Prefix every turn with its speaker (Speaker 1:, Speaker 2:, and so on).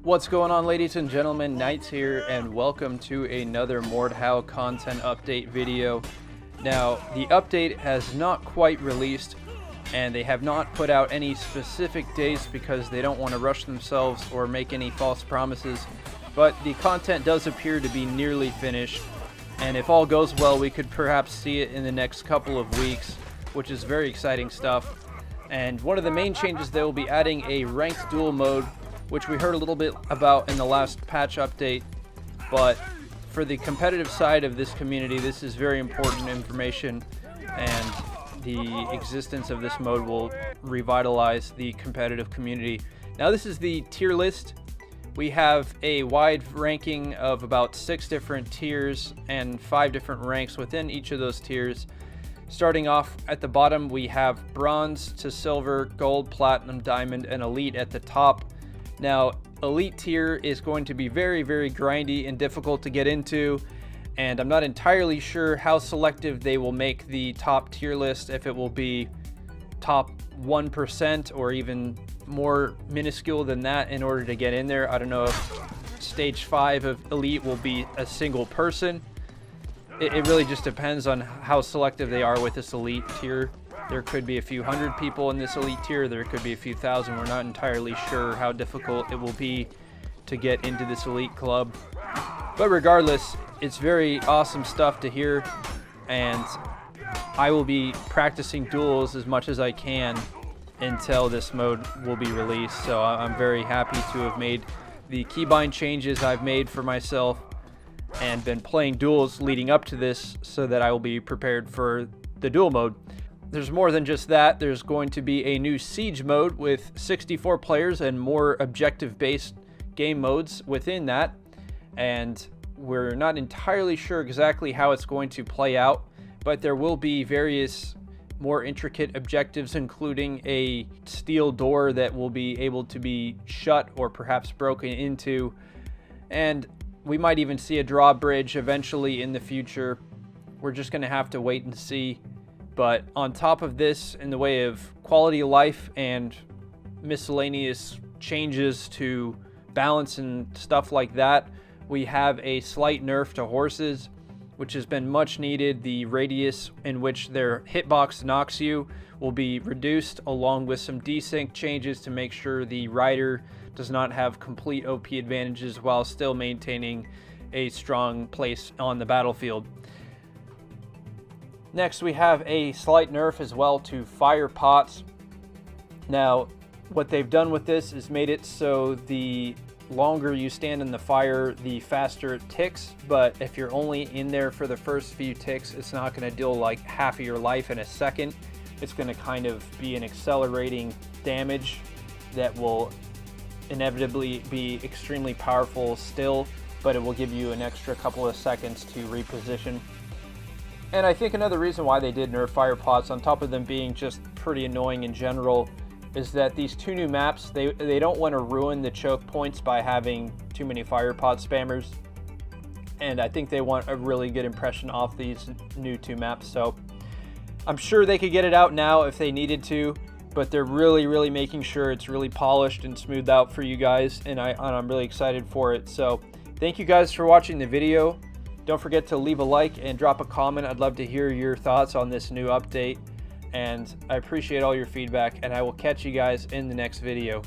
Speaker 1: What's going on, ladies and gentlemen? Knights here, and welcome to another Mordhau content update video. Now, the update has not quite released, and they have not put out any specific dates because they don't want to rush themselves or make any false promises, but the content does appear to be nearly finished, and if all goes well, we could perhaps see it in the next couple of weeks, which is very exciting stuff. And one of the main changes, they will be adding a ranked duel mode, which we heard a little bit about in the last patch update, but for the competitive side of this community, this is very important information, and the existence of this mode will revitalize the competitive community. Now, this is the tier list. We have a wide ranking of about 6 different tiers and 5 different ranks within each of those tiers. Starting off at the bottom, we have bronze to silver, gold, platinum, diamond, and elite at the top. Now, elite tier is going to be very, very grindy and difficult to get into, and I'm not entirely sure how selective they will make the top tier list, if it will be top 1% or even more minuscule than that in order to get in there. I don't know if stage 5 of elite will be a single person. It really just depends on how selective they are with this elite tier. There could be a few hundred people in this elite tier, there could be a few thousand. We're not entirely sure how difficult it will be to get into this elite club. But regardless, it's very awesome stuff to hear, and I will be practicing duels as much as I can until this mode will be released. So I'm very happy to have made the keybind changes I've made for myself and been playing duels leading up to this so that I will be prepared for the duel mode. There's more than just that. There's going to be a new siege mode with 64 players and more objective-based game modes within that. And we're not entirely sure exactly how it's going to play out, but there will be various more intricate objectives, including a steel door that will be able to be shut or perhaps broken into. And we might even see a drawbridge eventually in the future. We're just going to have to wait and see. But on top of this, in the way of quality of life and miscellaneous changes to balance and stuff like that, we have a slight nerf to horses, which has been much needed. The radius in which their hitbox knocks you will be reduced, along with some desync changes to make sure the rider does not have complete OP advantages while still maintaining a strong place on the battlefield. Next, we have a slight nerf as well to fire pots. Now, what they've done with this is made it so the longer you stand in the fire, the faster it ticks. But if you're only in there for the first few ticks, it's not going to deal like half of your life in a second. It's going to kind of be an accelerating damage that will inevitably be extremely powerful still, but it will give you an extra couple of seconds to reposition. And I think another reason why they did nerf fire pots, on top of them being just pretty annoying in general, is that these 2 new maps, they don't want to ruin the choke points by having too many fire pot spammers. And I think they want a really good impression off these new 2 maps. So I'm sure they could get it out now if they needed to, but they're really making sure it's really polished and smoothed out for you guys, and I'm really excited for it. So thank you guys for watching the video. Don't forget to leave a like and drop a comment. I'd love to hear your thoughts on this new update, and I appreciate all your feedback, and I will catch you guys in the next video.